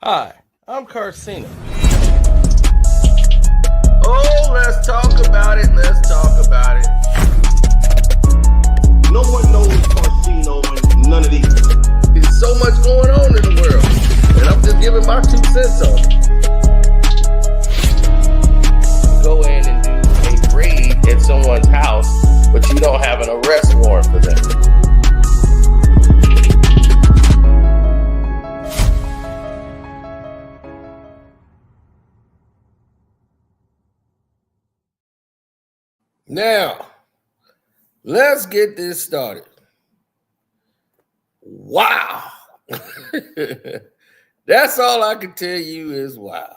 Hi, I'm Carcino. Oh, let's talk about it. Let's talk about it. No one knows Carcino and none of these. There's so much going on in the world, and I'm just giving my 2 cents on it. Go in and do a raid at someone's house, but you don't have an arrest warrant for them. Now, let's get this started. Wow. That's all I can tell you is wow.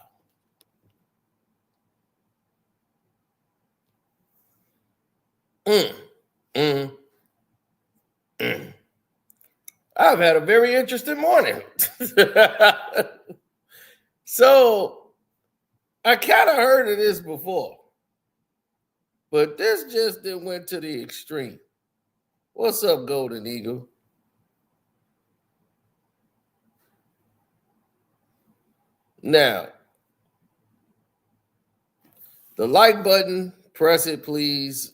Mm, mm, mm. I've had a very interesting morning. So, I kind of heard of this before, but this just went to the extreme. What's up, Golden Eagle? Now, the like button, press it, please.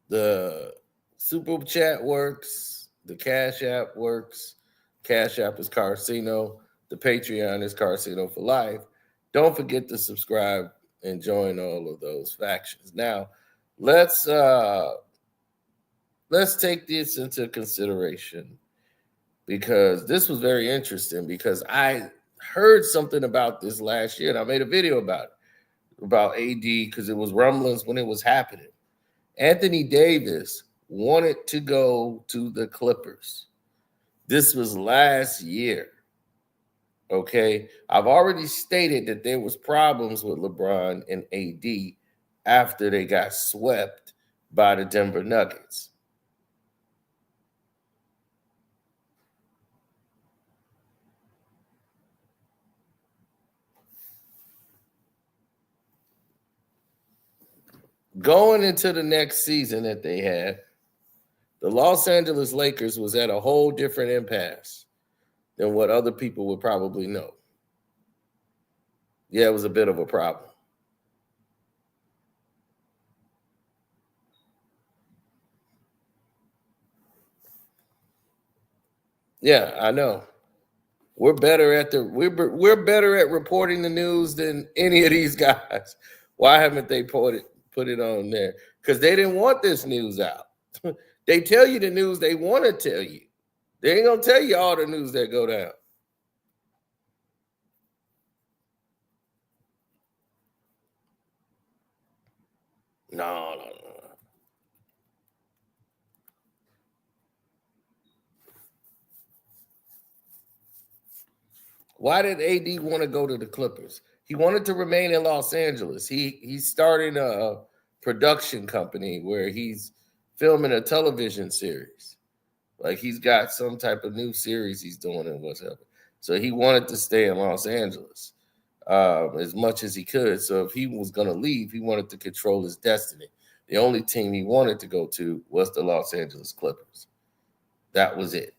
The super chat works. The Cash App works. Cash App is Carcino. The Patreon is Carcino for Life. Don't forget to subscribe and join all of those factions. Now, let's take this into consideration because this was very interesting because I heard something about this last year and I made a video about AD because it was rumblings when it was happening. Anthony Davis wanted to go to the Clippers. This was last year. Okay. I've already stated that there was problems with LeBron and AD after they got swept by the Denver Nuggets. Going into the next season that they had, the Los Angeles Lakers was at a whole different impasse than what other people would probably know. Yeah, it was a bit of a problem. Yeah, I know. We're better at reporting the news than any of these guys. Why haven't they put it on there? Because they didn't want this news out. They tell you the news they want to tell you. They ain't gonna tell you all the news that go down. No. Why did AD want to go to the Clippers? He wanted to remain in Los Angeles. He's starting a production company where he's filming a television series. Like he's got some type of new series he's doing and whatever. So he wanted to stay in Los Angeles as much as he could. So if he was going to leave, he wanted to control his destiny. The only team he wanted to go to was the Los Angeles Clippers. That was it.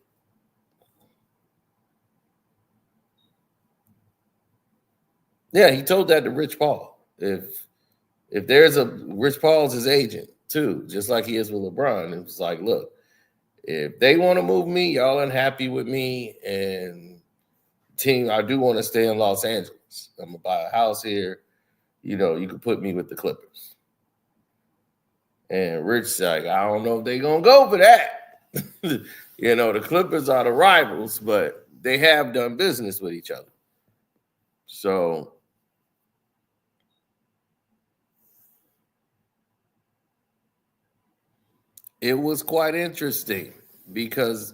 Yeah, he told that to Rich Paul. If there's a Rich Paul's his agent too, just like he is with LeBron. It was like, look, if they want to move me, y'all unhappy with me, and team, I do want to stay in Los Angeles. I'm gonna buy a house here. You know, you could put me with the Clippers. And Rich like, I don't know if they're gonna go for that. The Clippers are the rivals, but they have done business with each other. So it was quite interesting because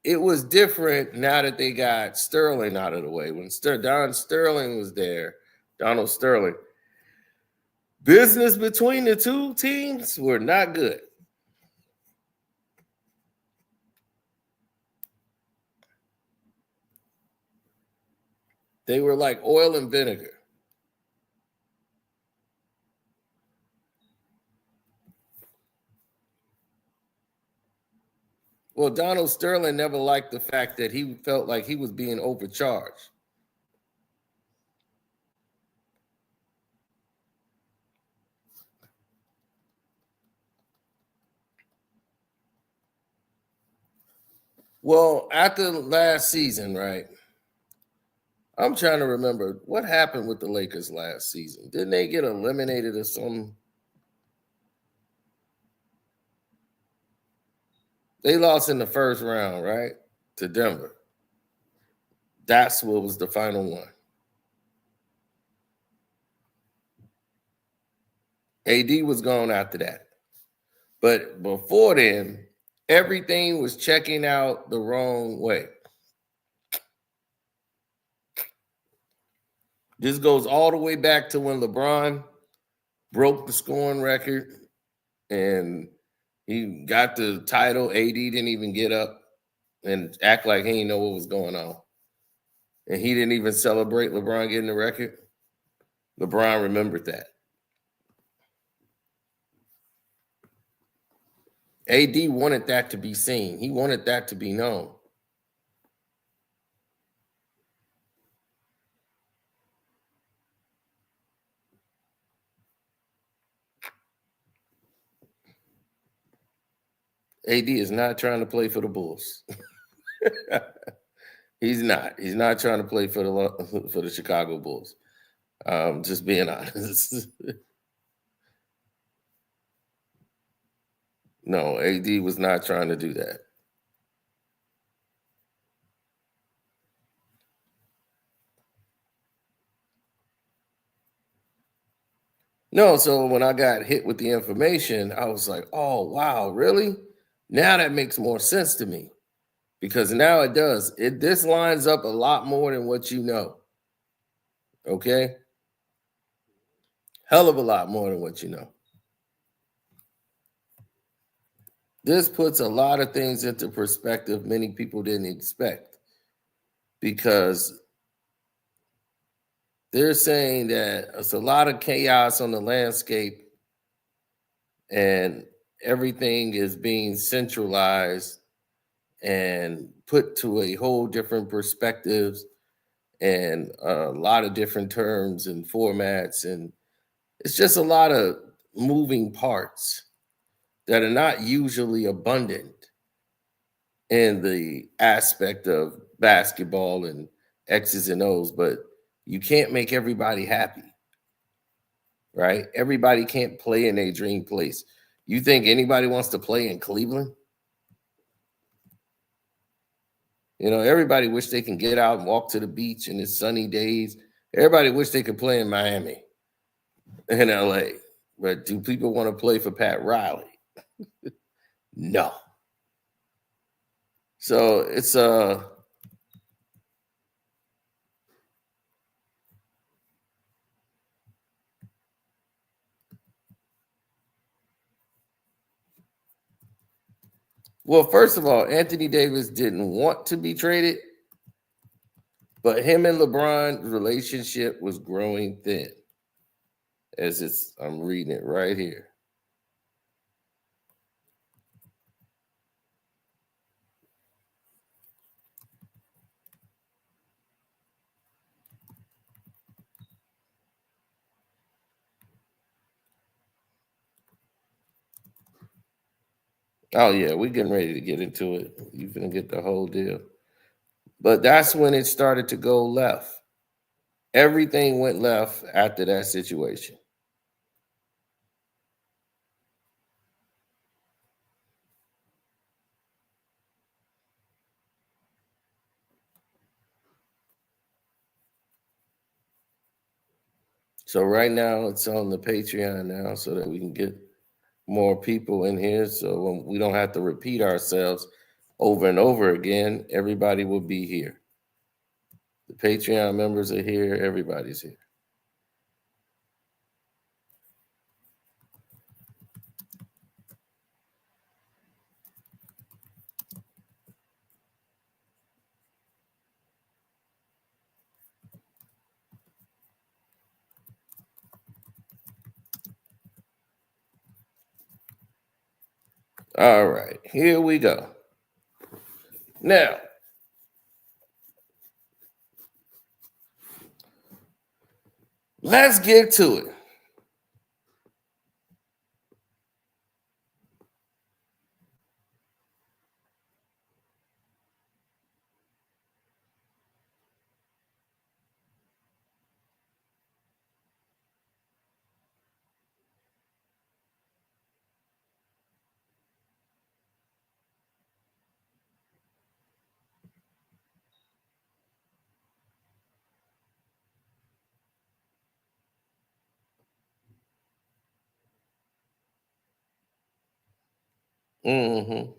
it was different now that they got Sterling out of the way. When Don Sterling was there, Donald Sterling, business between the two teams were not good. They were like oil and vinegar. Well, Donald Sterling never liked the fact that he felt like he was being overcharged. Well, after last season, right? I'm trying to remember what happened with the Lakers last season. Didn't they get eliminated or something? They lost in the first round, right? To Denver. That's what was the final one. AD was gone after that. But before then, everything was checking out the wrong way. This goes all the way back to when LeBron broke the scoring record and he got the title. AD didn't even get up and act like he didn't know what was going on. And he didn't even celebrate LeBron getting the record. LeBron remembered that. AD wanted that to be seen. He wanted that to be known. AD is not trying to play for the Bulls. He's not. He's not trying to play for the Chicago Bulls. Just being honest. No, AD was not trying to do that. No, so when I got hit with the information, I was like, oh, wow, really? Now that makes more sense to me. Because now it does. This lines up a lot more than what you know. Okay? Hell of a lot more than what you know. This puts a lot of things into perspective many people didn't expect. Because they're saying that it's a lot of chaos on the landscape and everything is being centralized and put to a whole different perspectives and a lot of different terms and formats. And it's just a lot of moving parts that are not usually abundant in the aspect of basketball and X's and O's, but you can't make everybody happy, right? Everybody can't play in a dream place. You think anybody wants to play in Cleveland? You know, everybody wish they can get out and walk to the beach in the sunny days. Everybody wish they could play in Miami and LA. But do people want to play for Pat Riley? No. So it's well, first of all, Anthony Davis didn't want to be traded, but him and LeBron's relationship was growing thin. I'm reading it right here. Oh, yeah, we're getting ready to get into it. You're going to get the whole deal. But that's when it started to go left. Everything went left after that situation. So right now it's on the Patreon now so that we can get more people in here so we don't have to repeat ourselves over and over again. Everybody will be here. The Patreon members are here. Everybody's here. All right, here we go. Now, let's get to it. Mm-hmm.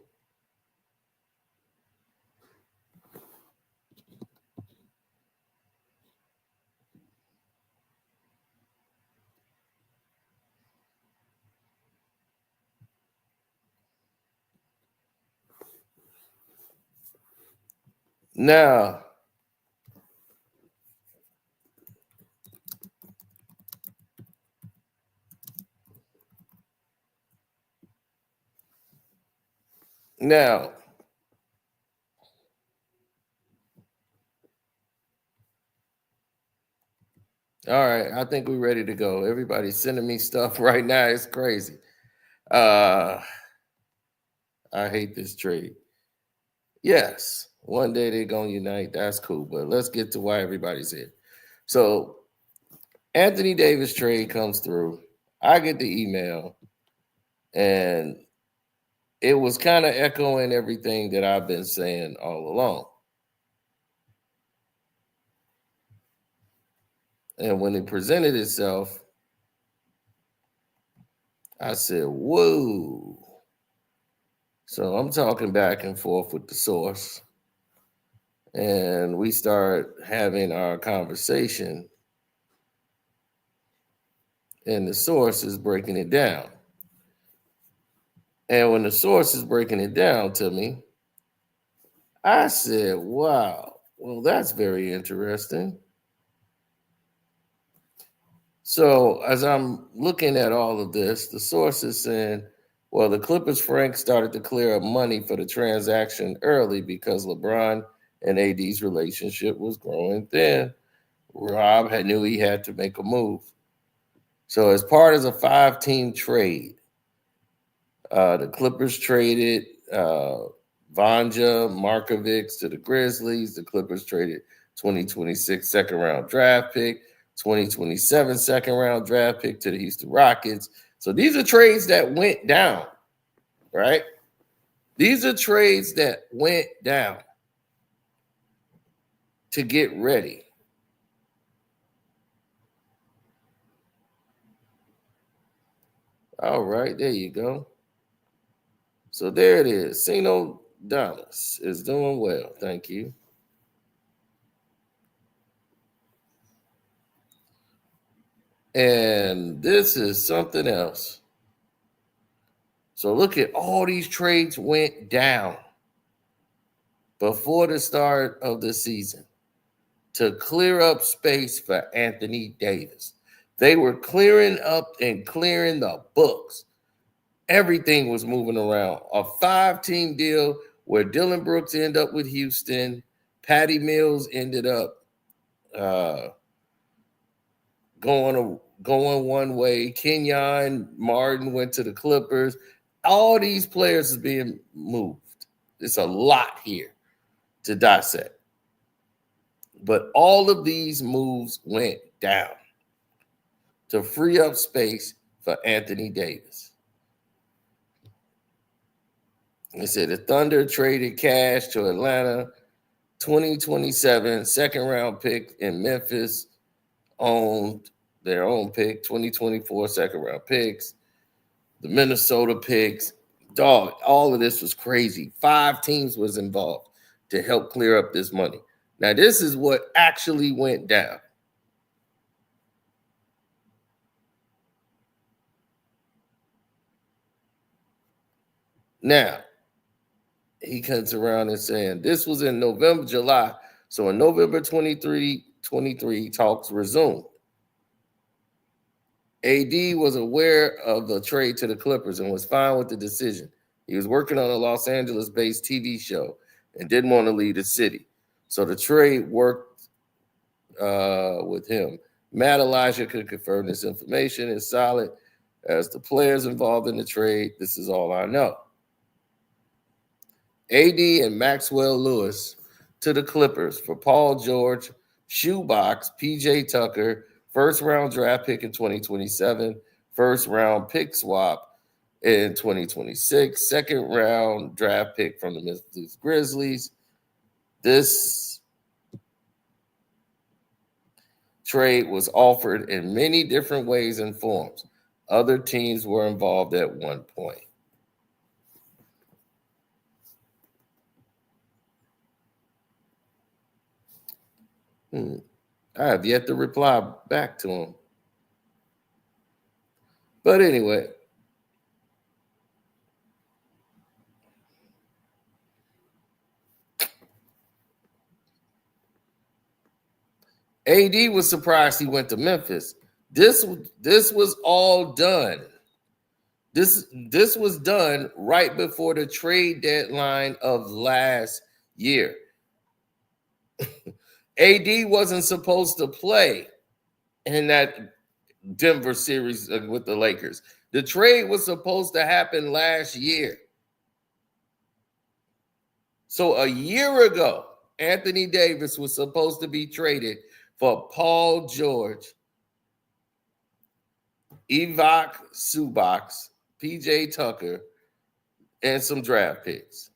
Now, now, all right, I think we're ready to go. Everybody's sending me stuff right now. It's crazy. I hate this trade. Yes, one day they're gonna unite. That's cool, but let's get to why everybody's here. So, Anthony Davis trade comes through. I get the email, and it was kind of echoing everything that I've been saying all along. And when it presented itself, I said, whoa. So I'm talking back and forth with the source. And we start having our conversation. And the source is breaking it down. And when the source is breaking it down to me, I said, wow, well, that's very interesting. So as I'm looking at all of this, the source is saying, well, the Clippers Frank started to clear up money for the transaction early because LeBron and AD's relationship was growing thin. Rob knew he had to make a move. So as part of a 5-team trade, the Clippers traded Vanja Markovic to the Grizzlies. The Clippers traded 2026 second-round draft pick, 2027 second-round draft pick to the Houston Rockets. So these are trades that went down, right? These are trades that went down to get ready. All right, there you go. So there it is. Sino Dallas is doing well. Thank you. And this is something else. So look at all these trades went down before the start of the season to clear up space for Anthony Davis. They were clearing up and clearing the books. Everything was moving around. A 5-team deal where Dylan Brooks ended up with Houston. Patty Mills ended up going one way. Kenyon Martin went to the Clippers. All these players is being moved. It's a lot here to dissect. But all of these moves went down to free up space for Anthony Davis. They said the Thunder traded cash to Atlanta, 2027 second-round pick in Memphis, owned their own pick, 2024 second-round picks, the Minnesota picks. Dog, all of this was crazy. 5 teams was involved to help clear up this money. Now, this is what actually went down. Now, he comes around and saying this was in November, July. So in November 23, talks resumed. AD was aware of the trade to the Clippers and was fine with the decision. He was working on a Los Angeles-based TV show and didn't want to leave the city. So the trade worked with him. Matt Elijah could confirm this information is solid. As the players involved in the trade, this is all I know. AD and Maxwell Lewis to the Clippers for Paul George, shoebox, PJ Tucker, first round draft pick in 2027, first round pick swap in 2026, second round draft pick from the Memphis Grizzlies. This trade was offered in many different ways and forms. Other teams were involved at one point. I have yet to reply back to him. But anyway, AD was surprised he went to Memphis. This was all done. This was done right before the trade deadline of last year. AD wasn't supposed to play in that Denver series with the Lakers. The trade was supposed to happen last year. So a year ago, Anthony Davis was supposed to be traded for Paul George, Ivica Zubac, PJ Tucker, and some draft picks.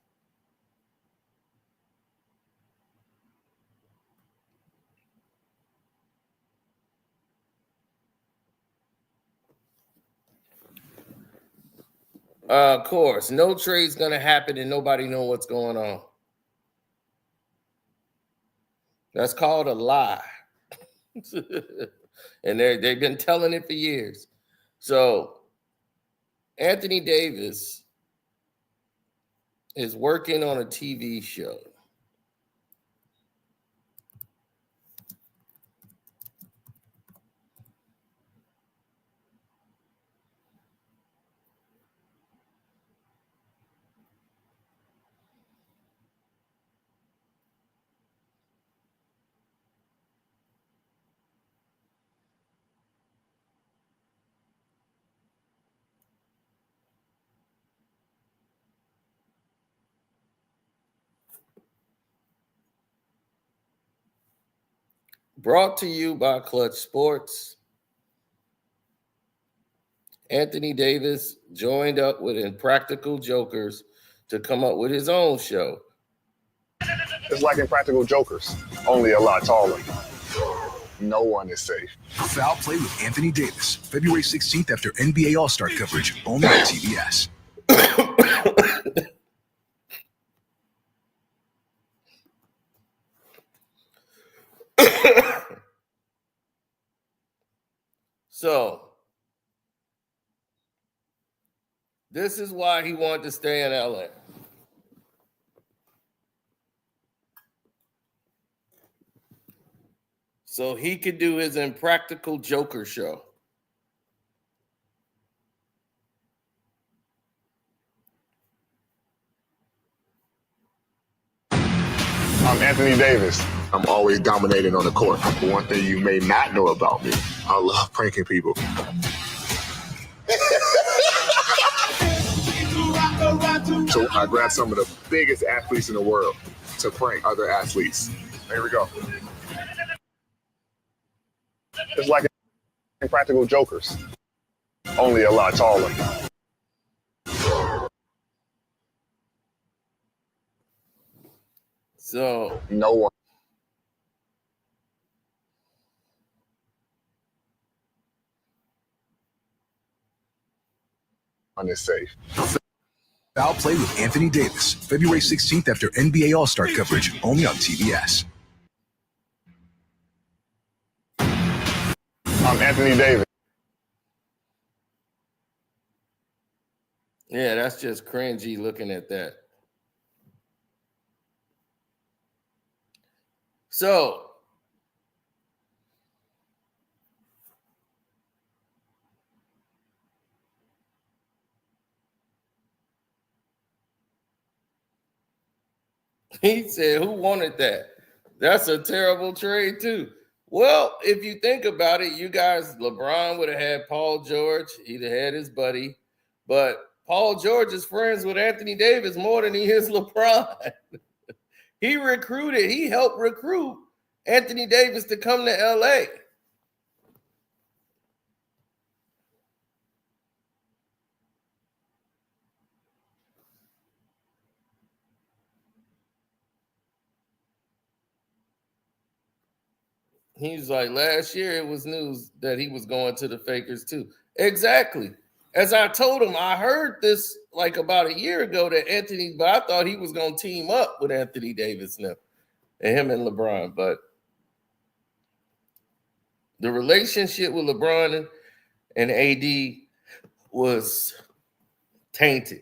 Of course, no trade's going to happen and nobody know what's going on. That's called a lie. And they've been telling it for years. So Anthony Davis is working on a TV show. Brought to you by Clutch Sports. Anthony Davis joined up with Impractical Jokers to come up with his own show. It's like Impractical Jokers, only a lot taller. No one is safe. Foul Play with Anthony Davis, February 16th after NBA All-Star coverage, only on TBS. So, this is why he wanted to stay in LA. So he could do his Impractical Joker show. I'm Anthony Davis. I'm always dominating on the court. One thing you may not know about me, I love pranking people. So I grabbed some of the biggest athletes in the world to prank other athletes. Here we go. It's like Impractical Jokers, only a lot taller. So No one is safe. Foul Play with Anthony Davis, February 16th after NBA All-Star coverage, only on TBS. I'm Anthony Davis. yeah, that's just cringy looking at that. So He said, who wanted that? That's a terrible trade, too. Well, if you think about it, you guys, LeBron would have had Paul George. He'd have had his buddy. But Paul George is friends with Anthony Davis more than he is LeBron. He helped recruit Anthony Davis to come to LA. He's like, last year it was news that he was going to the Fakers too. Exactly. As I told him, I heard this like about a year ago that Anthony, but I thought he was going to team up with Anthony Davis now and him and LeBron. But the relationship with LeBron and AD was tainted.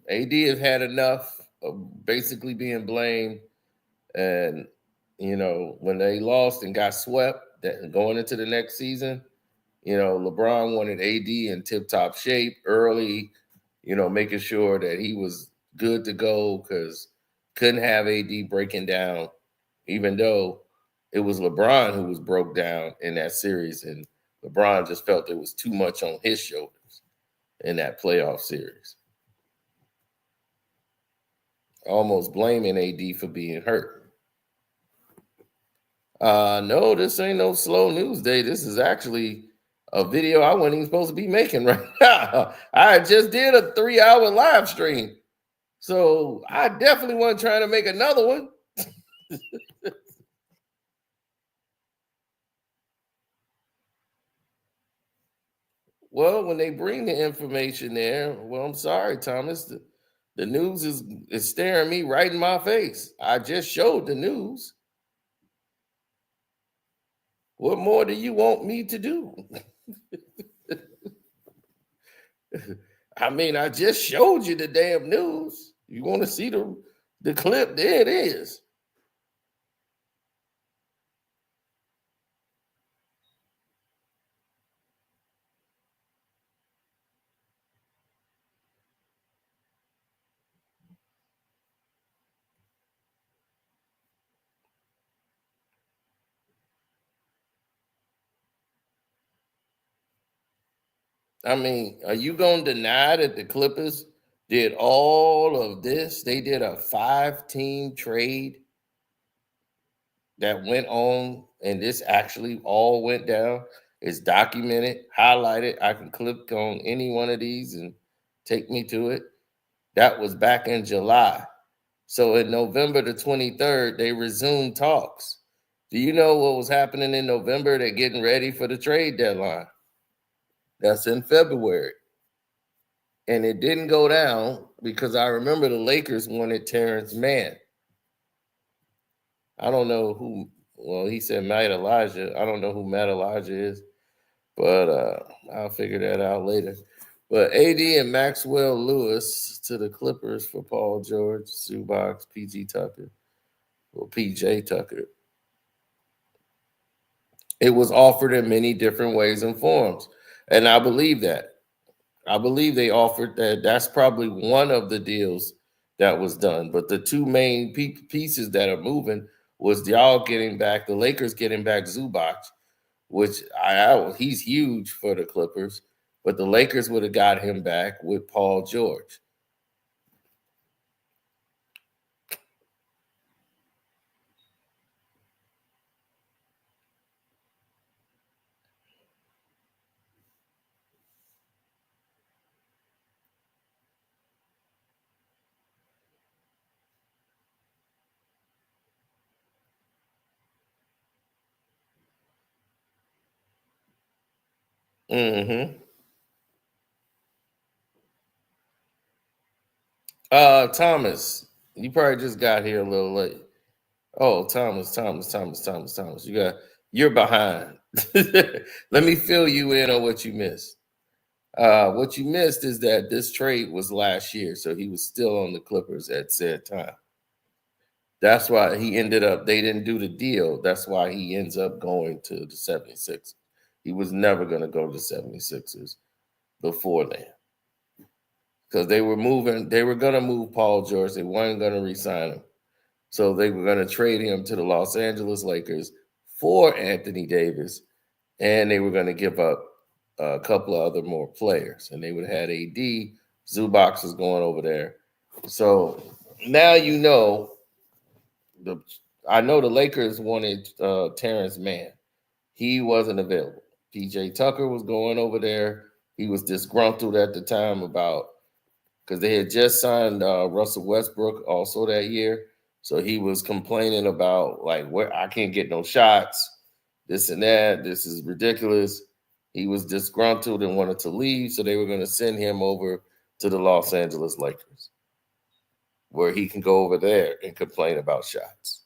AD has had enough of basically being blamed. And, you know, when they lost and got swept going into the next season, you know, LeBron wanted AD in tip-top shape early, you know, making sure that he was good to go because couldn't have AD breaking down, even though it was LeBron who was broke down in that series. And LeBron just felt it was too much on his shoulders in that playoff series. Almost blaming AD for being hurt. No, this ain't no slow news day. This is actually a video I wasn't even supposed to be making right now. I just did a 3-hour live stream. So I definitely wasn't trying to make another one. Well, when they bring the information there, well, I'm sorry, Thomas. The news is staring me right in my face. I just showed the news. What more do you want me to do? I mean, I just showed you the damn news. You want to see the clip? There it is. I mean, are you going to deny that the Clippers did all of this? They did a 5-team trade that went on, and this actually all went down. It's documented, highlighted. I can click on any one of these and take me to it. That was back in July. So in November the 23rd, they resumed talks. Do you know what was happening in November? They're getting ready for the trade deadline. That's in February. And it didn't go down because I remember the Lakers wanted Terrence Mann. I don't know who, well, he said Matt Elijah. I don't know who Matt Elijah is, but I'll figure that out later. But AD and Maxwell Lewis to the Clippers for Paul George, Zubac, PJ Tucker. It was offered in many different ways and forms. And I believe that. I believe they offered that. That's probably one of the deals that was done. But the two main pieces that are moving was y'all getting back, the Lakers getting back Zubac, which he's huge for the Clippers. But the Lakers would have got him back with Paul George. Mm-hmm. Thomas, you probably just got here a little late. Oh, Thomas. You're behind. Let me fill you in on what you missed. What you missed is that this trade was last year, so he was still on the Clippers at said time. That's why they didn't do the deal. That's why he ends up going to the 76ers. He was never going to go to the 76ers before then. Because they were going to move Paul George. They weren't going to re-sign him. So they were going to trade him to the Los Angeles Lakers for Anthony Davis, and they were going to give up a couple of other more players, and they would have had AD. Zubac was going over there. So now you know I know the Lakers wanted Terrence Mann. He wasn't available. PJ Tucker was going over there. He was disgruntled at the time about because they had just signed Russell Westbrook also that year. So he was complaining about like where I can't get no shots, this and that. This is ridiculous. He was disgruntled and wanted to leave. So they were going to send him over to the Los Angeles Lakers, where he can go over there and complain about shots.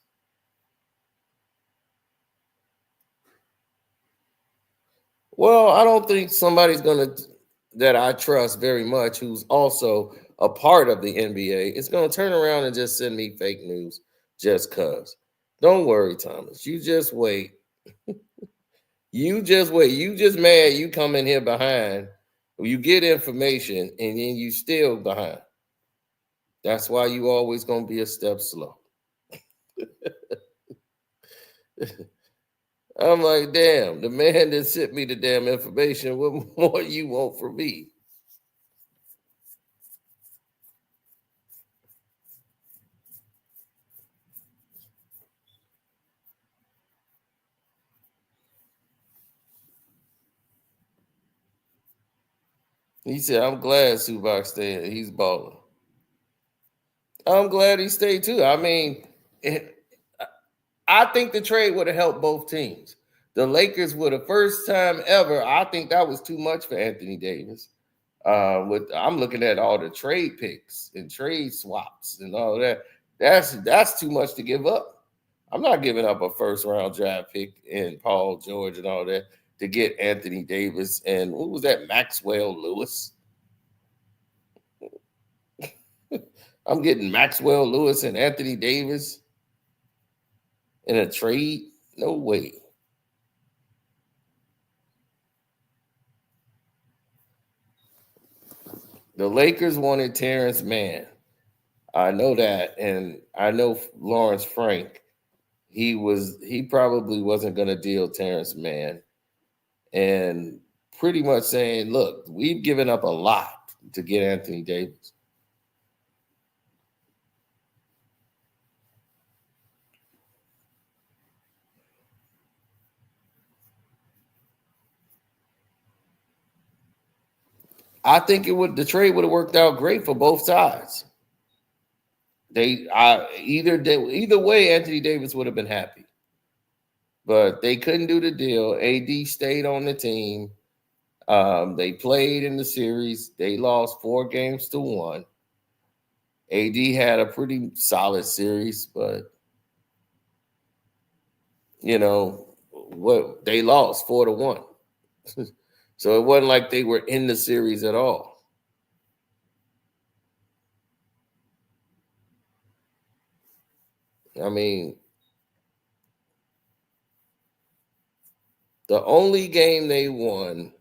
Well, I don't think somebody's that I trust very much, who's also a part of the NBA, is going to turn around and just send me fake news just because. Don't worry, Thomas. You just wait. You just wait. You just mad you come in here behind. You get information and then you still behind. That's why you always going to be a step slow. I'm like, damn, the man that sent me the damn information, what more you want from me? He said, I'm glad Zubac stayed. He's balling. I'm glad he stayed too. I mean, I think the trade would have helped both teams. The Lakers were the first time ever. I think that was too much for Anthony Davis. I'm looking at all the trade picks and trade swaps and all that. That's too much to give up. I'm not giving up a first round draft pick and Paul George and all that to get Anthony Davis and who was that? Maxwell Lewis. I'm getting Maxwell Lewis and Anthony Davis in a trade? No way. The Lakers wanted Terrence Mann. I know that, and I know Lawrence Frank. He probably wasn't going to deal Terrence Mann, and pretty much saying, "Look, we've given up a lot to get Anthony Davis." I think the trade would have worked out great for both sides. Either way, Anthony Davis would have been happy, but they couldn't do the deal. AD stayed on the team. They played in the series. They lost 4-1. AD had a pretty solid series, but what they lost 4-1. So it wasn't like they were in the series at all. I mean, the only game they won,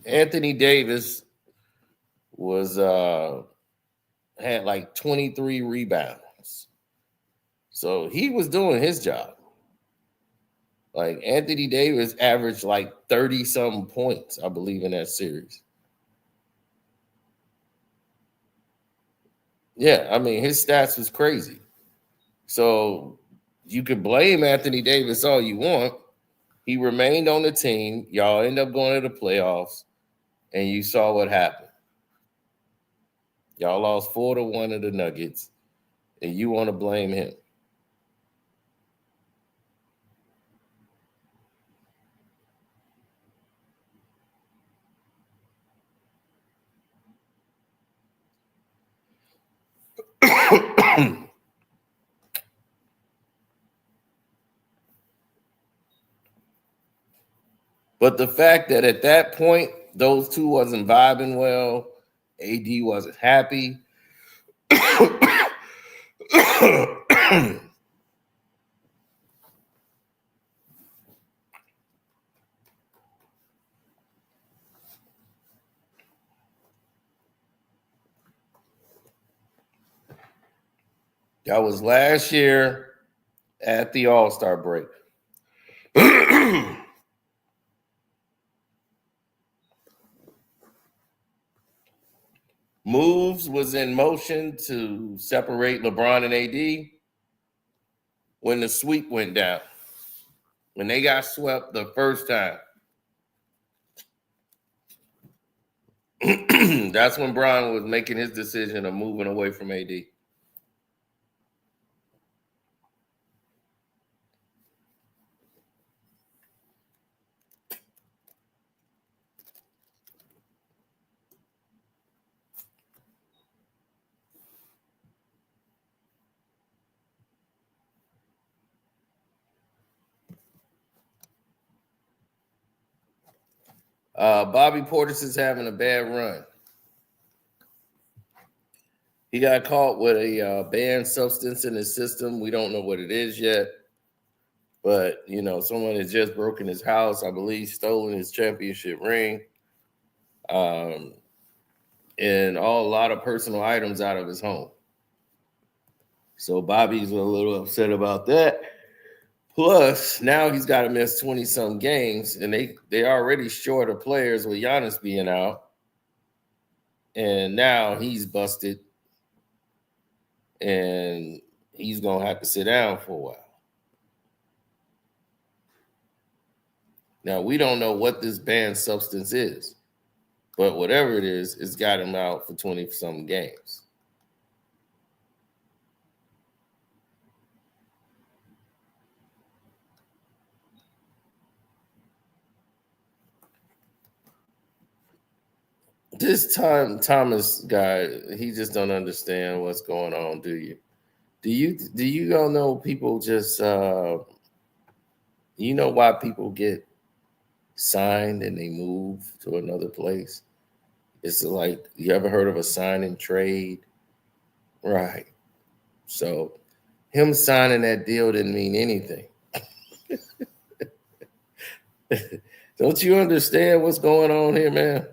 Anthony Davis was had like 23 rebounds. So he was doing his job. Like Anthony Davis averaged like 30-something points, I believe, in that series. Yeah, I mean, his stats was crazy. So you could blame Anthony Davis all you want. He remained on the team. Y'all end up going to the playoffs, and you saw what happened. Y'all lost 4-1 to the Nuggets, and you want to blame him. But the fact that at that point, those two wasn't vibing well, AD wasn't happy. That was last year at the All-Star break. Moves was in motion to separate LeBron and AD when the sweep went down. When they got swept the first time. That's when Bron was making his decision of moving away from AD. Bobby Portis is having a bad run. He got caught with a banned substance in his system. We don't know what it is yet. But, you know, someone has just broken his house, I believe, stolen his championship ring, and a lot of personal items out of his home. So Bobby's a little upset about that. Plus, now he's got to miss 20-some games, and they already short of players with Giannis being out. And now he's busted, and he's going to have to sit down for a while. Now, we don't know what this banned substance is, but whatever it is, it's got him out for 20-some games. This Thomas guy, he just don't understand what's going on, do you? Do you don't know people just you know why people get signed and they move to another place? It's like, you ever heard of a sign and trade? Right. So him signing that deal didn't mean anything. Don't you understand what's going on here, man?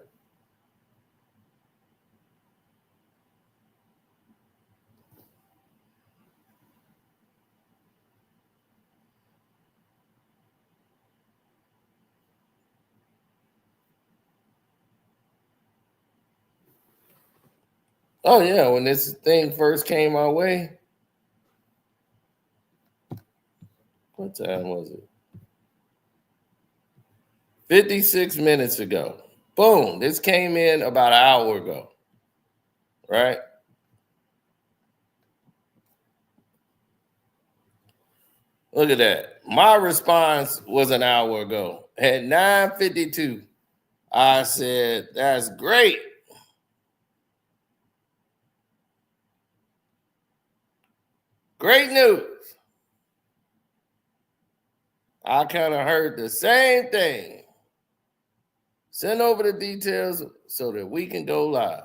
Oh, yeah, when this thing first came our way. What time was it? 56 minutes ago. Boom. This came in about an hour ago. Right? Look at that. My response was an hour ago. At 9:52, I said, that's great. Great news. I kind of heard the same thing. Send over the details so that we can go live.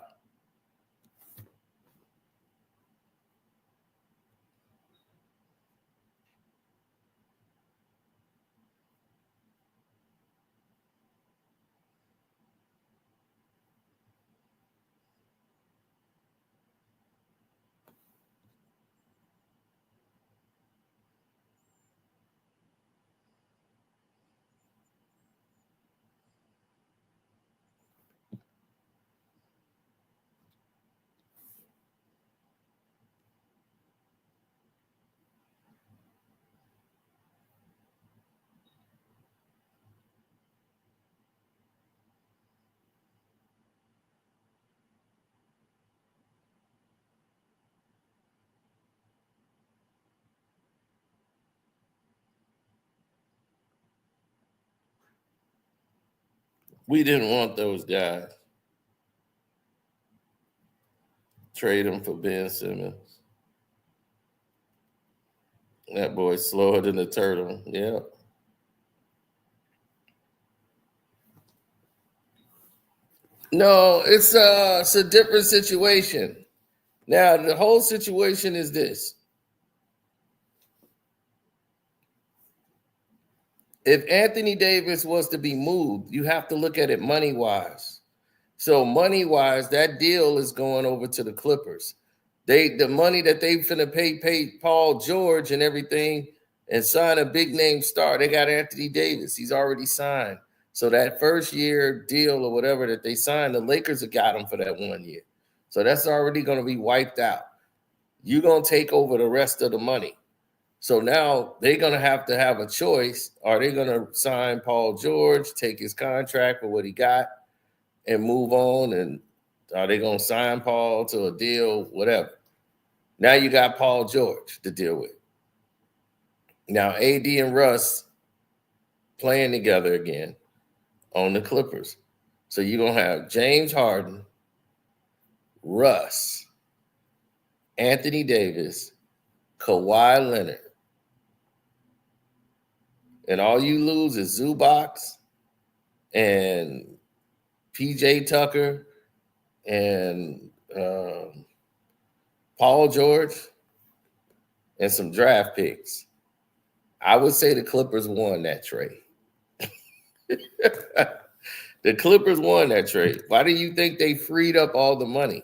We didn't want those guys. Trade him for Ben Simmons. That boy's slower than the turtle. Yeah. No, it's a different situation. Now, the whole situation is this. If Anthony Davis was to be moved, you have to look at it money-wise. So money-wise, that deal is going over to the Clippers. The money that they finna pay Paul George and everything and sign a big name star. They got Anthony Davis. He's already signed. So that first year deal or whatever that they signed, the Lakers have got him for that 1 year. So that's already going to be wiped out. You're going to take over the rest of the money. So now they're going to have a choice. Are they going to sign Paul George, take his contract for what he got, and move on? And are they going to sign Paul to a deal, whatever? Now you got Paul George to deal with. Now AD and Russ playing together again on the Clippers. So you're going to have James Harden, Russ, Anthony Davis, Kawhi Leonard. And all you lose is Zubac and PJ Tucker and Paul George and some draft picks. I would say the Clippers won that trade. The Clippers won that trade. Why do you think they freed up all the money?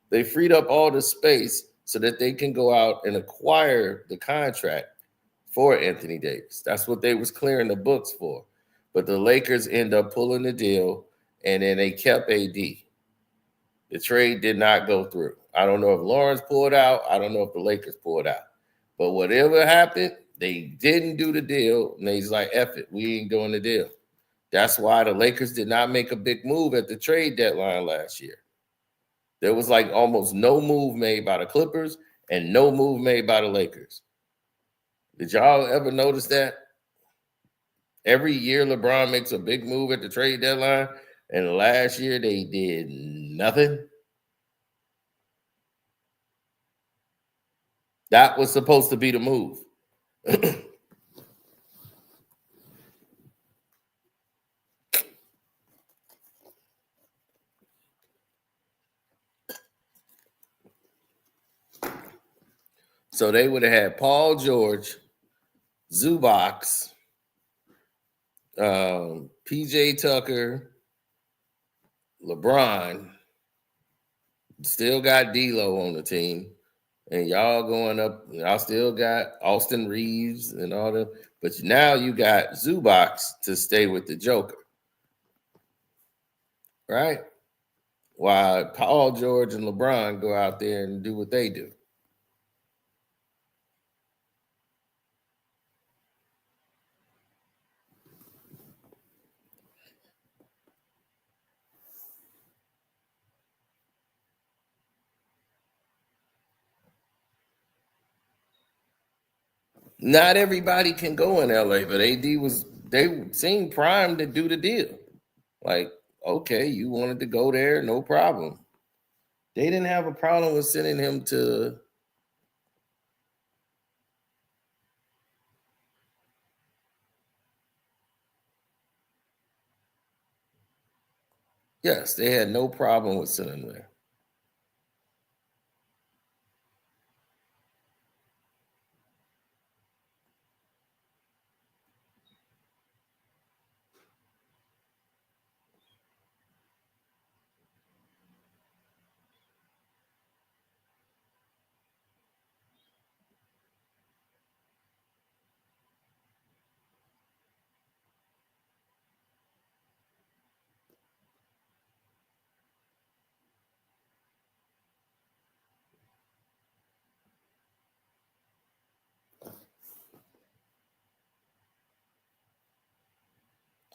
They freed up all the space so that they can go out and acquire the contract for Anthony Davis. That's what they was clearing the books for. But the Lakers end up pulling the deal, and then they kept AD. The trade did not go through. I don't know if Lawrence pulled out. I don't know if the Lakers pulled out. But whatever happened, they didn't do the deal, and they's like, F it, we ain't doing the deal. That's why the Lakers did not make a big move at the trade deadline last year. There was like almost no move made by the Clippers and no move made by the Lakers. Did y'all ever notice that? Every year LeBron makes a big move at the trade deadline, and last year they did nothing. That was supposed to be the move. So they would have had Paul George, Zubac, PJ Tucker, LeBron, still got D'Lo on the team, and y'all going up. Y'all still got Austin Reeves and all them, but now you got Zubac to stay with the Joker, right? While Paul George and LeBron go out there and do what they do. Not everybody can go in LA, but they seemed primed to do the deal. Like, okay, you wanted to go there, no problem. They didn't have a problem with sending him to yes, they had no problem with sending him there.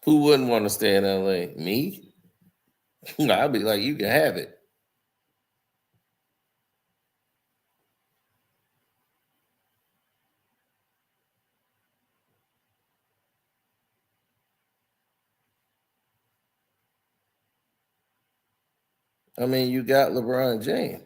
Who wouldn't want to stay in LA? Me? I'd be like, you can have it. I mean, you got LeBron James.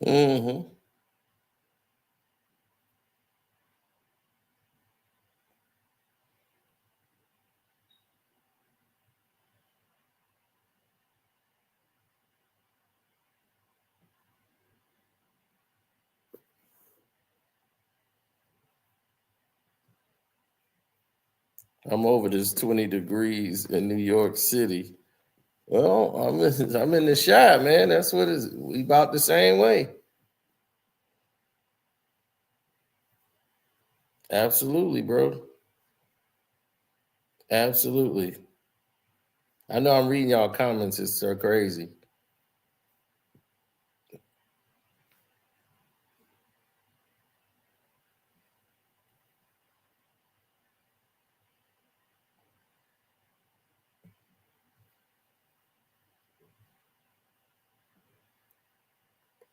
Mm-hmm. I'm over this 20 degrees in New York City. Well, I'm in the shot, man. That's what is we about the same way. Absolutely, bro. Absolutely. I know I'm reading y'all comments. It's so crazy.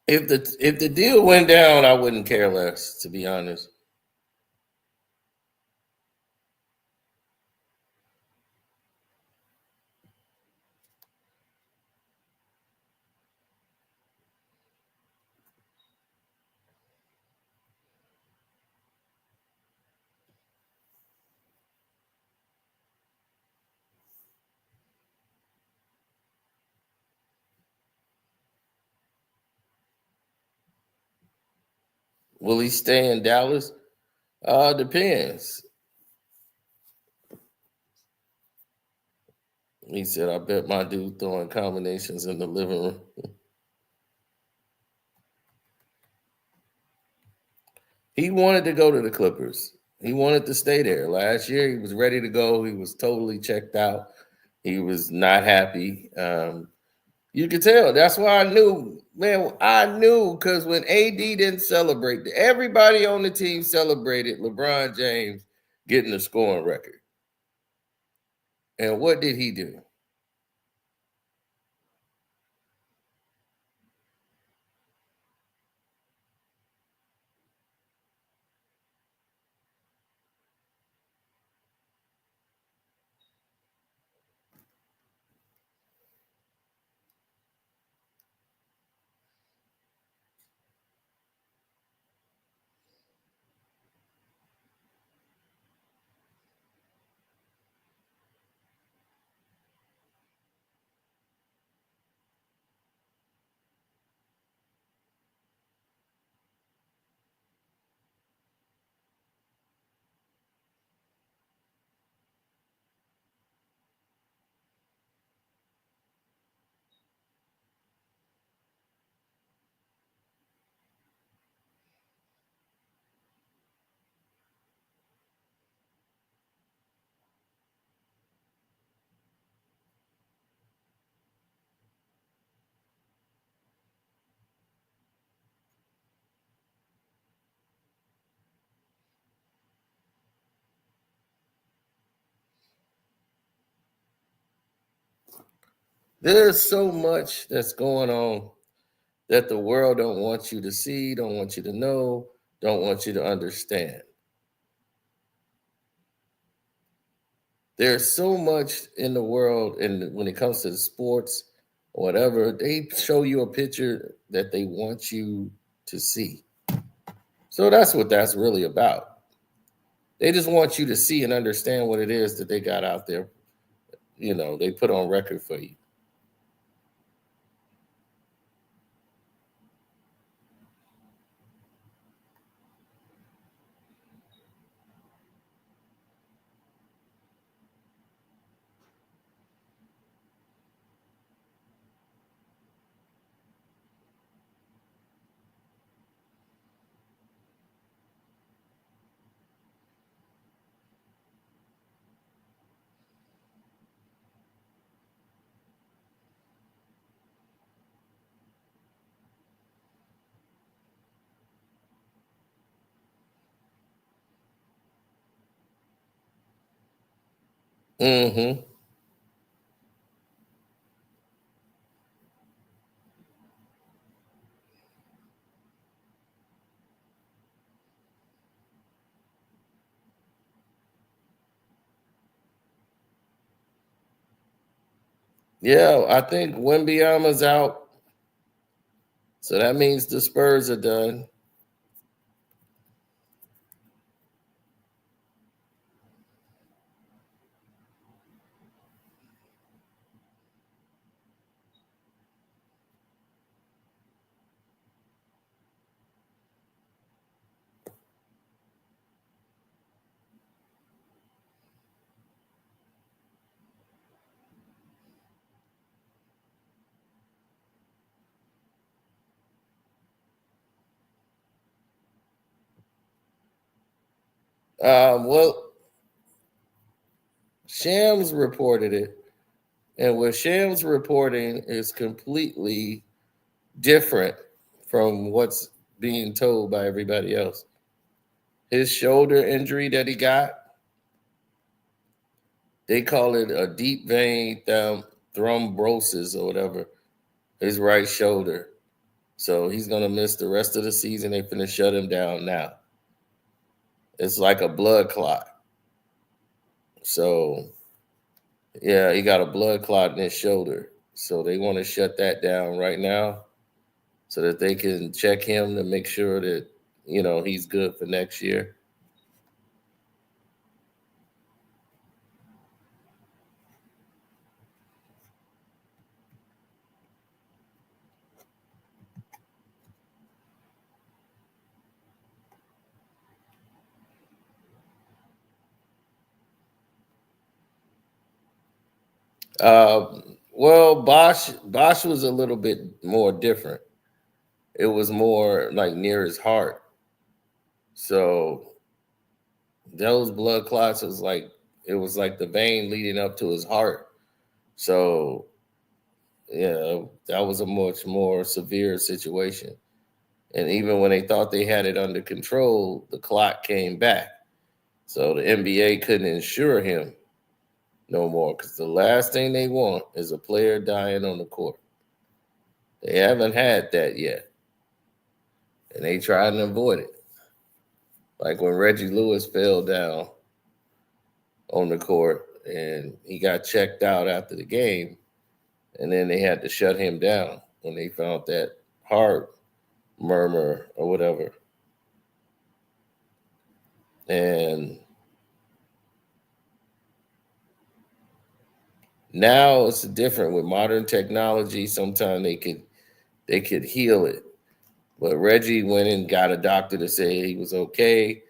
If the deal went down, I wouldn't care less, to be honest. Will he stay in Dallas? Depends. He said, I bet my dude throwing combinations in the living room. He wanted to go to the Clippers. He wanted to stay there. Last year, he was ready to go. He was totally checked out. He was not happy. You could tell. That's why I knew, man. I knew because when AD didn't celebrate, everybody on the team celebrated LeBron James getting the scoring record. And what did he do? There's so much that's going on that the world don't want you to see, don't want you to know, don't want you to understand. There's so much in the world, and when it comes to the sports or whatever, they show you a picture that they want you to see. So that's what that's really about. They just want you to see and understand what it is that they got out there. They put on record for you. Mm-hmm. Yeah, I think Wembyama's out. So that means the Spurs are done. Well, Shams reported it, and what Shams reporting is completely different from what's being told by everybody else. His shoulder injury that he got, they call it a deep vein thrombosis or whatever, his right shoulder. So he's going to miss the rest of the season. They're going to shut him down now. It's like a blood clot. So, yeah, he got a blood clot in his shoulder. So they want to shut that down right now so that they can check him to make sure that, he's good for next year. Well, Bosch was a little bit more different. It was more like near his heart. So those blood clots was like the vein leading up to his heart. So yeah, that was a much more severe situation. And even when they thought they had it under control, the clot came back. So the NBA couldn't insure him no more, because the last thing they want is a player dying on the court. They haven't had that yet. And they try to avoid it. Like when Reggie Lewis fell down on the court and he got checked out after the game, and then they had to shut him down when they found that heart murmur or whatever. And now it's different with modern technology. Sometimes they could heal it. But Reggie went and got a doctor to say he was okay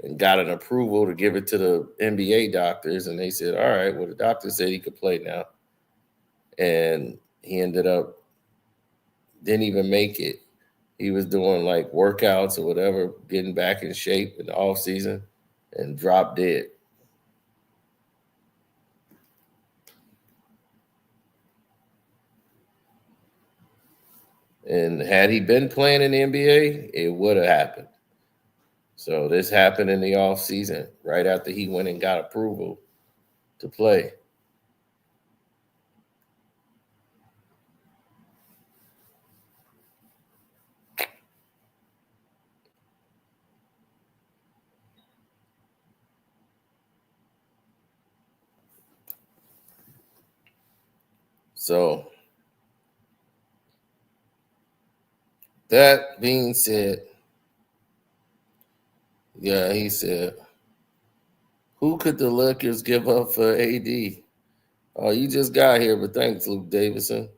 and got an approval to give it to the NBA doctors. And they said, all right, well, the doctor said he could play now. And he ended up, didn't even make it. He was doing like workouts or whatever, getting back in shape in the off season, and dropped dead. And had he been playing in the NBA, it would have happened. So this happened in the off season, right after he went and got approval to play. So that being said, yeah, he said, who could the Lakers give up for AD? Oh, you just got here, but thanks, Luke Davidson.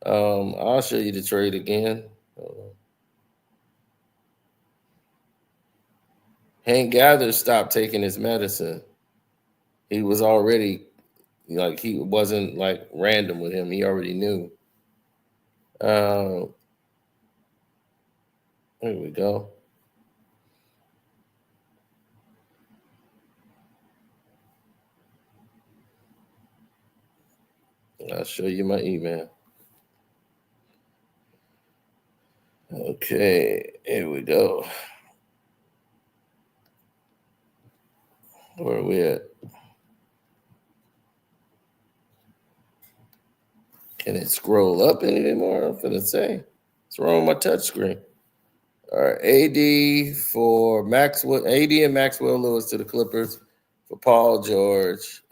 I'll show you the trade again. Hank Gathers stopped taking his medicine. He was already, he wasn't like random with him. He already knew. There we go. I'll show you my email. Okay, here we go. Where are we at? Can it scroll up anymore? I'm gonna say. What's wrong with my touch screen? All right, AD for Maxwell, AD and Maxwell Lewis to the Clippers for Paul George,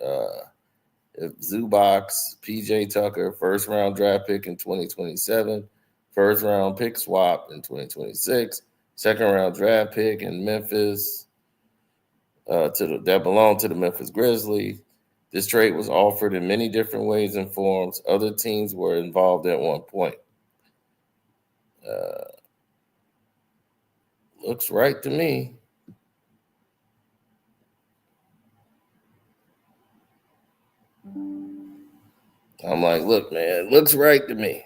Zubac, PJ Tucker, first round draft pick in 2027 first round pick swap in 2026, second round draft pick in Memphis that belonged to the Memphis Grizzlies. This trade was offered in many different ways and forms. Other teams were involved at one point. Looks right to me. I'm like, look, man, it looks right to me.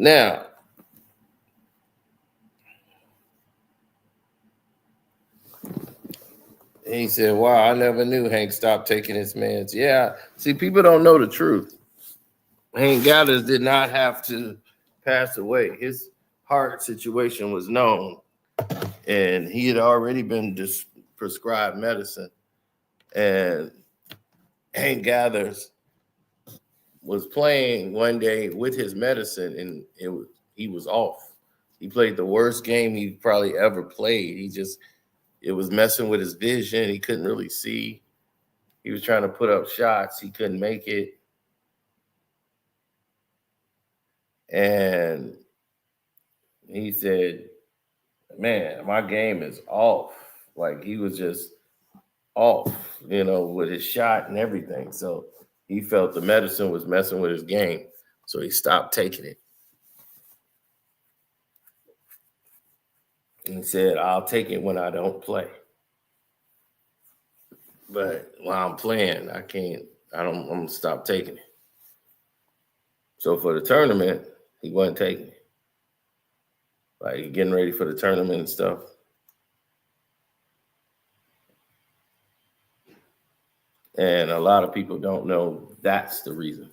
Now, he said, wow, I never knew Hank stopped taking his meds. Yeah, see, people don't know the truth. Hank Gathers did not have to pass away. His heart situation was known, and he had already been prescribed medicine. And Hank Gathers was playing one day with his medicine, and he was off. He played the worst game he probably ever played. It was messing with his vision. He couldn't really see. He was trying to put up shots. He couldn't make it. And he said, man, my game is off. Like, he was just off, with his shot and everything. So he felt the medicine was messing with his game. So he stopped taking it. And he said, I'll take it when I don't play. But while I'm playing, I'm going to stop taking it. So for the tournament, he wasn't taking it. Like, getting ready for the tournament and stuff. And a lot of people don't know that's the reason.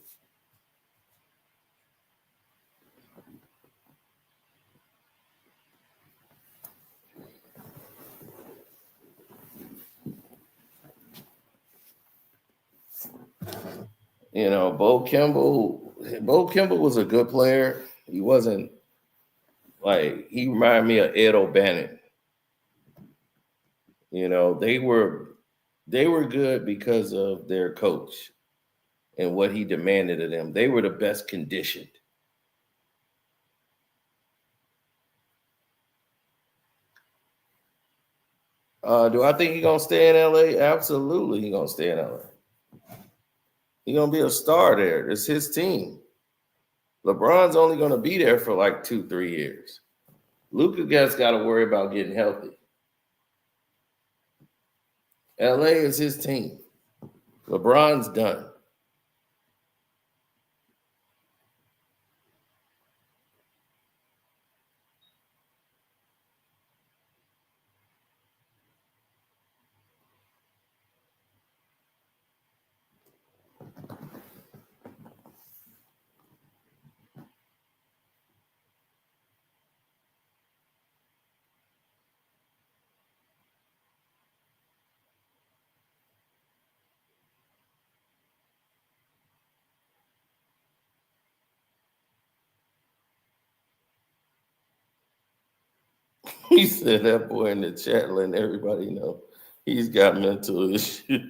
Bo Kimball was a good player. He wasn't he reminded me of Ed O'Bannon. They were good because of their coach and what he demanded of them. They were the best conditioned. Do I think he's going to stay in LA? Absolutely, he's going to stay in LA. He's going to be a star there. It's his team. LeBron's only going to be there for like 2-3 years. Luka got to worry about getting healthy. LA is his team. LeBron's done. He said that boy in the chat letting everybody know he's got mental issues.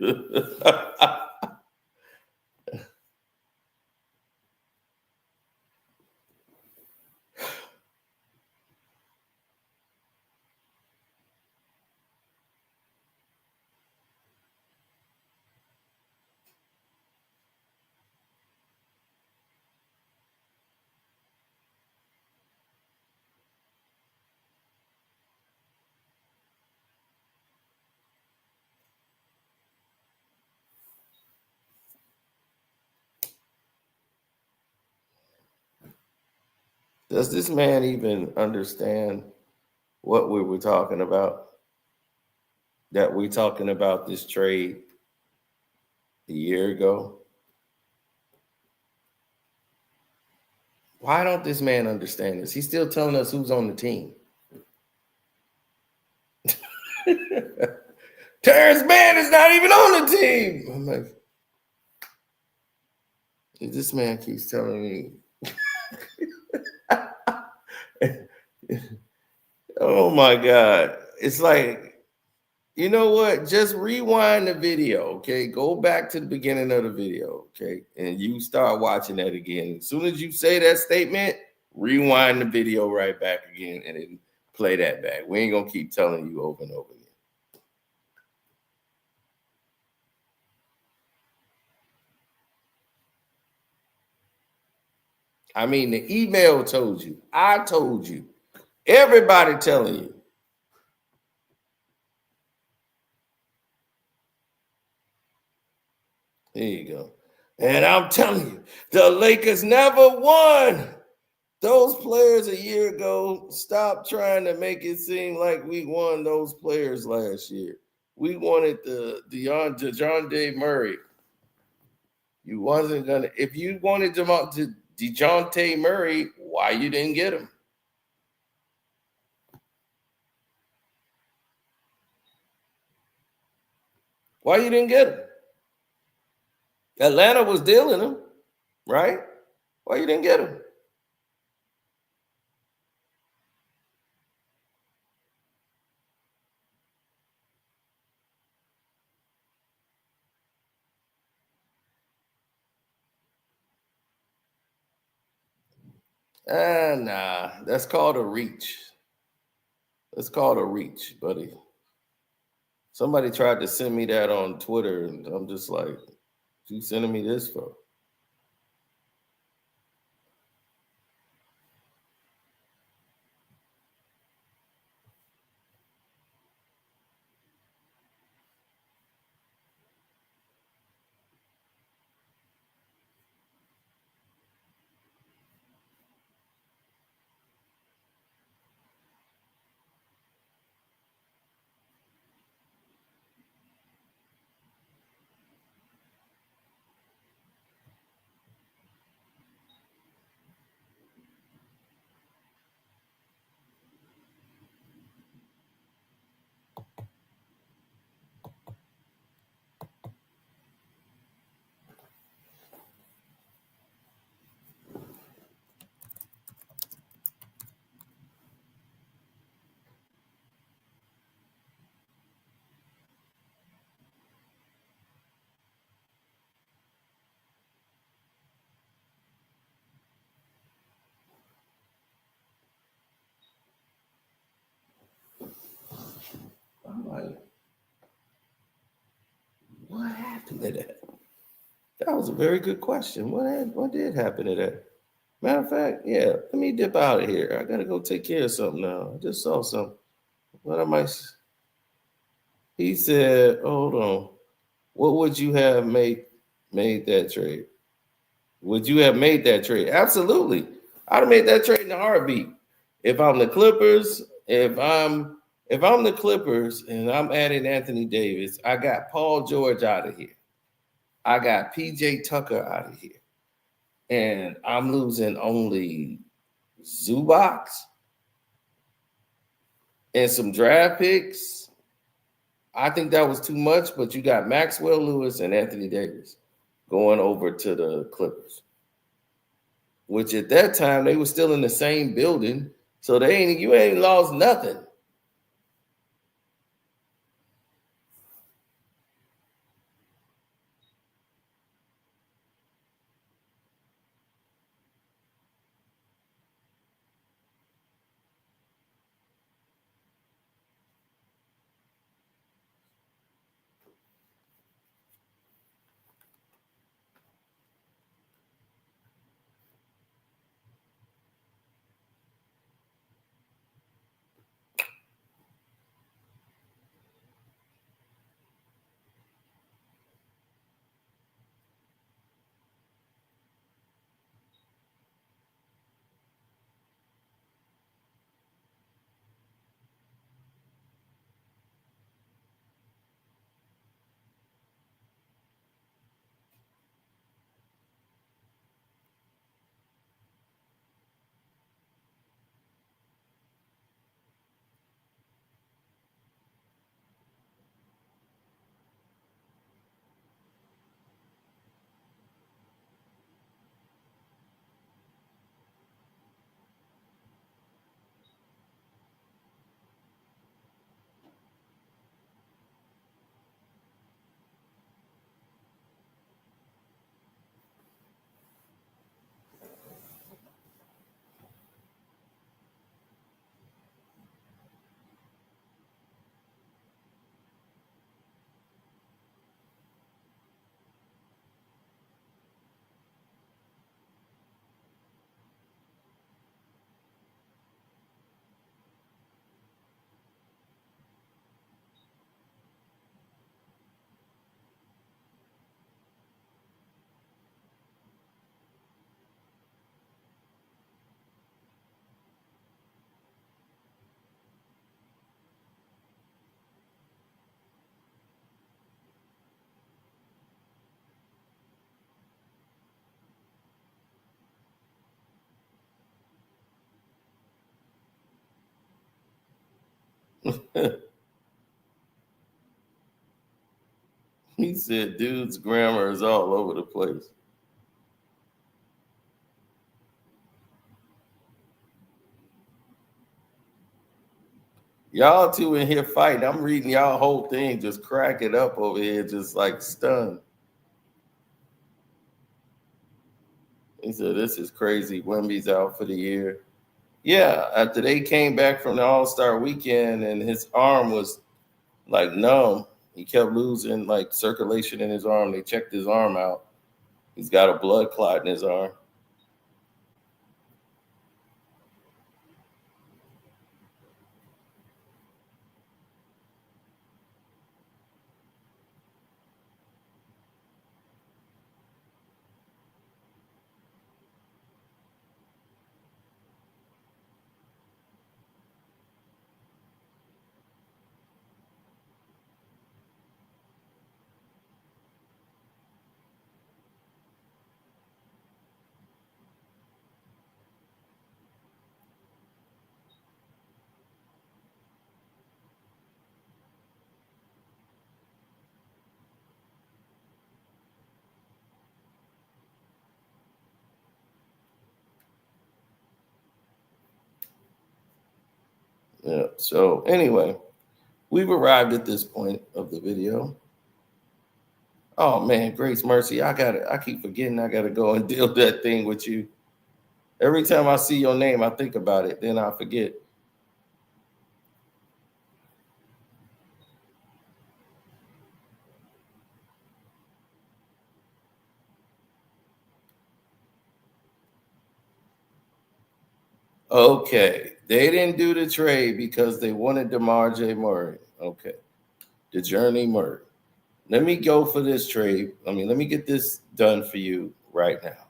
Does this man even understand what we were talking about? That we're talking about this trade a year ago? Why don't this man understand this? He's still telling us who's on the team. Terrence Mann is not even on the team. I'm like, this man keeps telling me. Oh my God. It's like You know what? Just rewind the video, okay? Go back to the beginning of the video, okay? And you start watching that again. As soon as you say that statement, rewind the video right back again and then play that back. We ain't gonna keep telling you over and over again. I mean, the email told you. I told you. Everybody telling you. There you go. And I'm telling you, the Lakers never won. Those players a year ago, stop trying to make it seem like we won those players last year. We wanted the DeJounte Murray. You wasn't gonna. If you wanted DeJounte Murray, why you didn't get him? Why you didn't get him? Atlanta was dealing him, right? Why you didn't get him? Nah, that's called a reach. That's called a reach, buddy. Somebody tried to send me that on Twitter, and I'm just like, what you sending me this for? I'm like, what happened to that? That was a very good question. What did happen to that? Matter of fact, yeah, let me dip out of here. I gotta go take care of something now. I just saw something. What am I? He said, hold on. What would you have made that trade? Would you have made that trade? Absolutely. I'd have made that trade in a heartbeat. If I'm the Clippers, if I'm the Clippers and I'm adding Anthony Davis, I got Paul George out of here. I got PJ Tucker out of here. And I'm losing only Zubac and some draft picks. I think that was too much, but you got Maxwell Lewis and Anthony Davis going over to the Clippers, which at that time they were still in the same building. So you ain't lost nothing. He said, dude's grammar is all over the place. Y'all two in here fighting. I'm reading y'all whole thing, just cracking up over here, just like stunned. He said, this is crazy. Wemby's out for the year. Yeah, after they came back from the All-Star weekend and his arm was like numb, he kept losing like circulation in his arm. They checked his arm out. He's got a blood clot in his arm. Yeah. So anyway, we've arrived at this point of the video. Oh man, Grace Mercy, I keep forgetting I gotta go and deal that thing with you. Every time I see your name, I think about it, then I forget. Okay, they didn't do the trade because they wanted DeMar Murray. Okay, DeJounte Murray. Let me go for this trade. Let me get this done for you right now.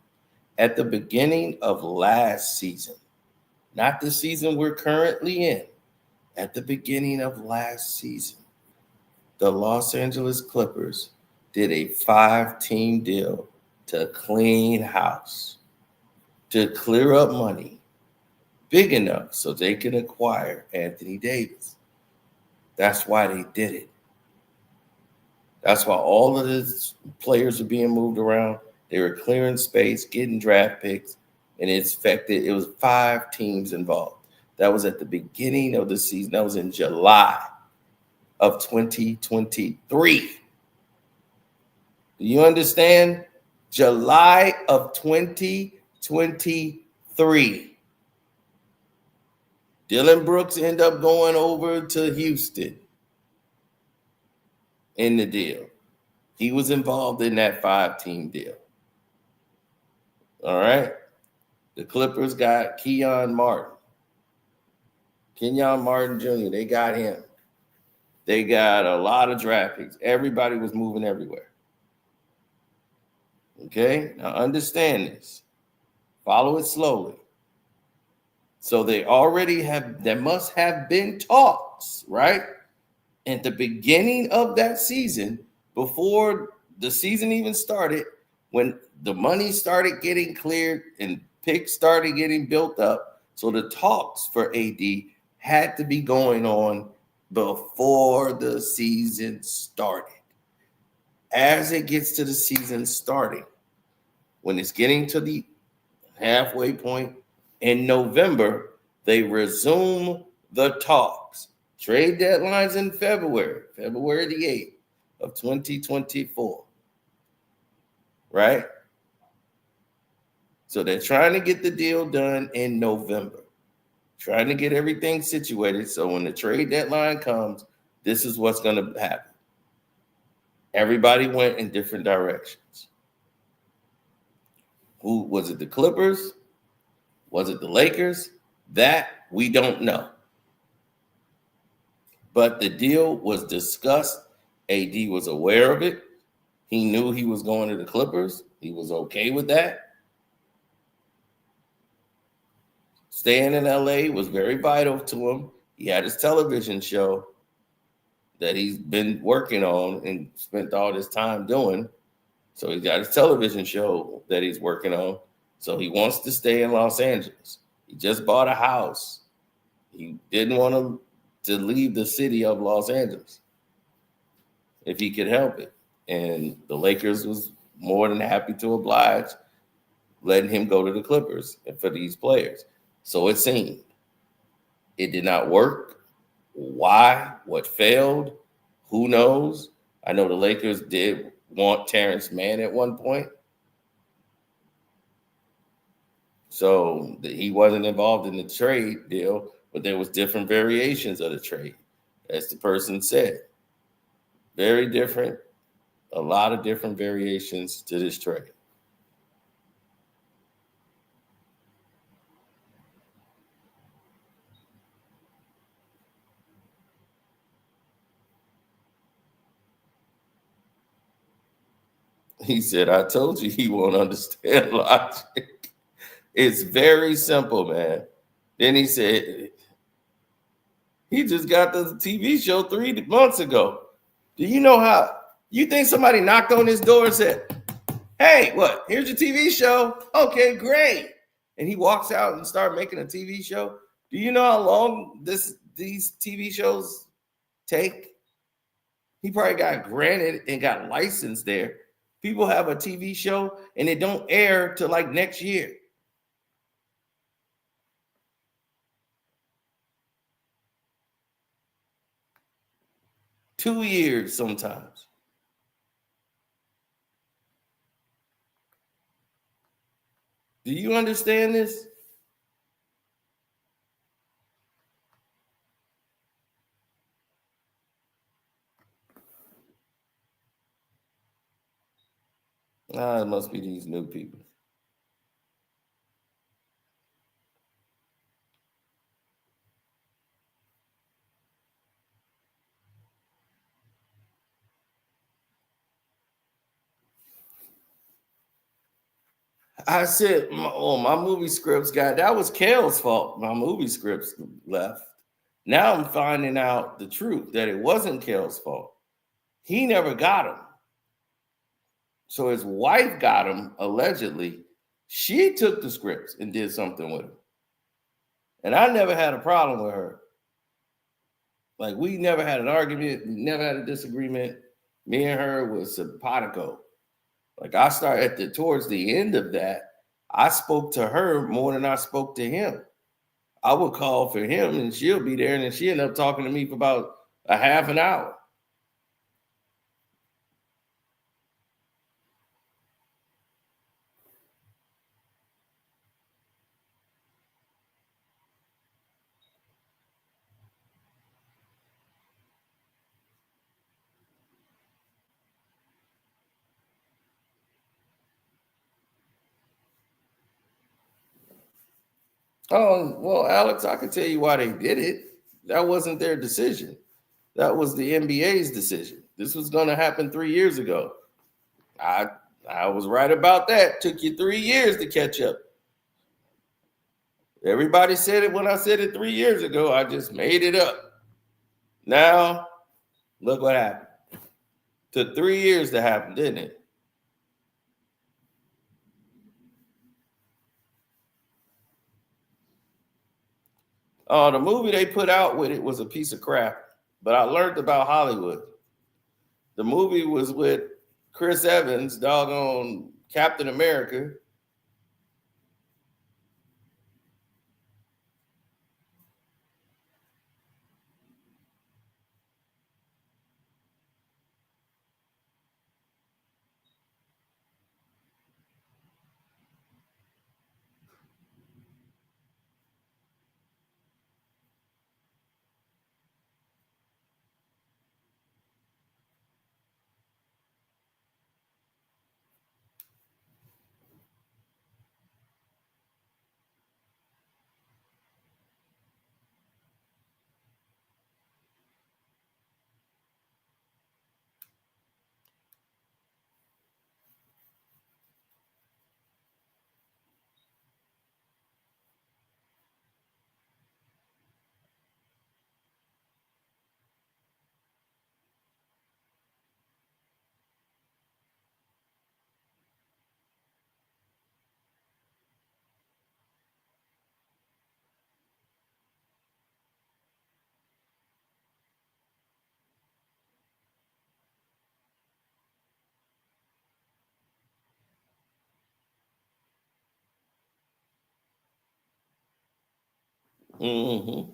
At the beginning of last season, not the season we're currently in, at the beginning of last season, the Los Angeles Clippers did a 5-team deal to clean house, to clear up money big enough so they can acquire Anthony Davis. That's why they did it. That's why all of these players are being moved around. They were clearing space, getting draft picks, and it was 5 teams involved. That was at the beginning of the season. That was in July of 2023. Do you understand? July of 2023. Dylan Brooks ended up going over to Houston in the deal. He was involved in that 5-team deal. All right. The Clippers got Kenyon Martin Jr. They got him. They got a lot of draft picks. Everybody was moving everywhere. Okay. Now understand this. Follow it slowly. So there must have been talks, right? At the beginning of that season, before the season even started, when the money started getting cleared and picks started getting built up. So the talks for AD had to be going on before the season started. As it gets to the season starting, when it's getting to the halfway point in November, they resume the talks. Trade deadlines in February the 8th of 2024. Right? So they're trying to get the deal done in November, trying to get everything situated. So when the trade deadline comes, this is what's going to happen. Everybody went in different directions. Who was it? The Clippers? Was it the Lakers? That we don't know. But the deal was discussed. AD was aware of it. He knew he was going to the Clippers. He was okay with that. Staying in LA was very vital to him. He had his television show that he's been working on and spent all this time doing. So he's got his television show that he's working on. So he wants to stay in Los Angeles. He just bought a house. He didn't want to to leave the city of Los Angeles if he could help it. And the Lakers was more than happy to oblige, letting him go to the Clippers and for these players. So it seemed. It did not work. Why? What failed? Who knows? I know the Lakers did want Terrence Mann at one point. So he wasn't involved in the trade deal, but there was different variations of the trade, as the person said. Very different, a lot of different variations to this trade. He said, I told you he won't understand logic. It's very simple, man. Then he said, he just got the TV show 3 months ago. Do you know how? You think somebody knocked on his door and said, hey, what? Here's your TV show. Okay, great. And he walks out and starts making a TV show. Do you know how long these TV shows take? He probably got granted and got licensed there. People have a TV show and it don't air till like next year. Two years sometimes. Do you understand this? It must be these new people. I said, my movie scripts that was Kale's fault. My movie scripts left. Now I'm finding out the truth that it wasn't Kale's fault. He never got him. So his wife got him, allegedly. She took the scripts and did something with them. And I never had a problem with her. Like, we never had an argument. We never had a disagreement. Me and her was simpatico. Like, I started towards the end of that, I spoke to her more than I spoke to him. I would call for him and she'll be there. And then she ended up talking to me for about a half an hour. Oh, well, Alex, I can tell you why they did it. That wasn't their decision. That was the NBA's decision. This was going to happen 3 years ago. I was right about that. Took you 3 years to catch up. Everybody said it when I said it 3 years ago. I just made it up. Now, look what happened. Took 3 years to happen, didn't it? The movie they put out with it was a piece of crap, but I learned about Hollywood. The movie was with Chris Evans, doggone Captain America. Mm-hmm.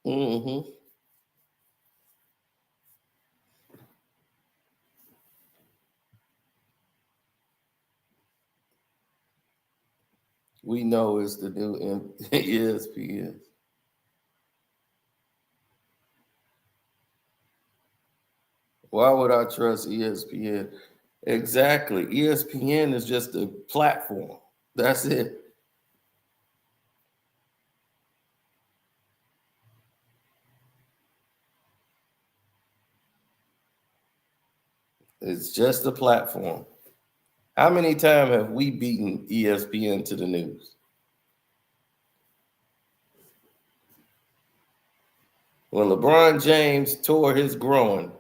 Mm-hmm. We know it's the new ESPN. Why would I trust ESPN? Exactly. ESPN is just a platform. That's it. It's just a platform. How many times have we beaten ESPN to the news? When LeBron James tore his groin,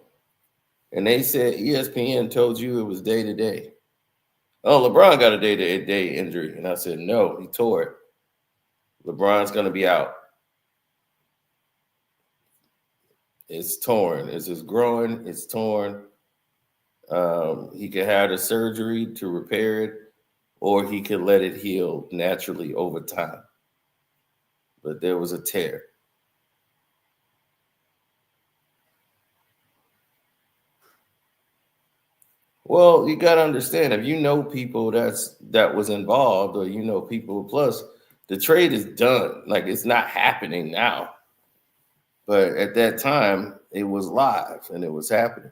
and they said ESPN told you it was day to day. Oh, LeBron got a day to day injury. And I said, no, he tore it. LeBron's going to be out. It's torn. It's his groin. It's torn. He could have the surgery to repair it, or he could let it heal naturally over time. But there was a tear. Well, you got to understand, if you know people that was involved, or you know people, plus the trade is done. Like, it's not happening now. But at that time, it was live and it was happening.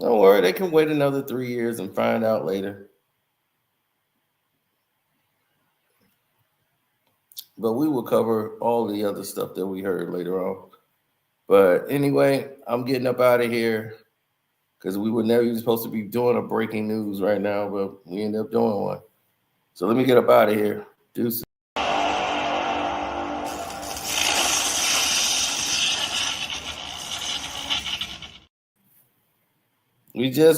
Don't worry, they can wait another 3 years and find out later. But we will cover all the other stuff that we heard later on. But anyway, I'm getting up out of here because we were never even supposed to be doing a breaking news right now, but we ended up doing one. So let me get up out of here. Deuces. We just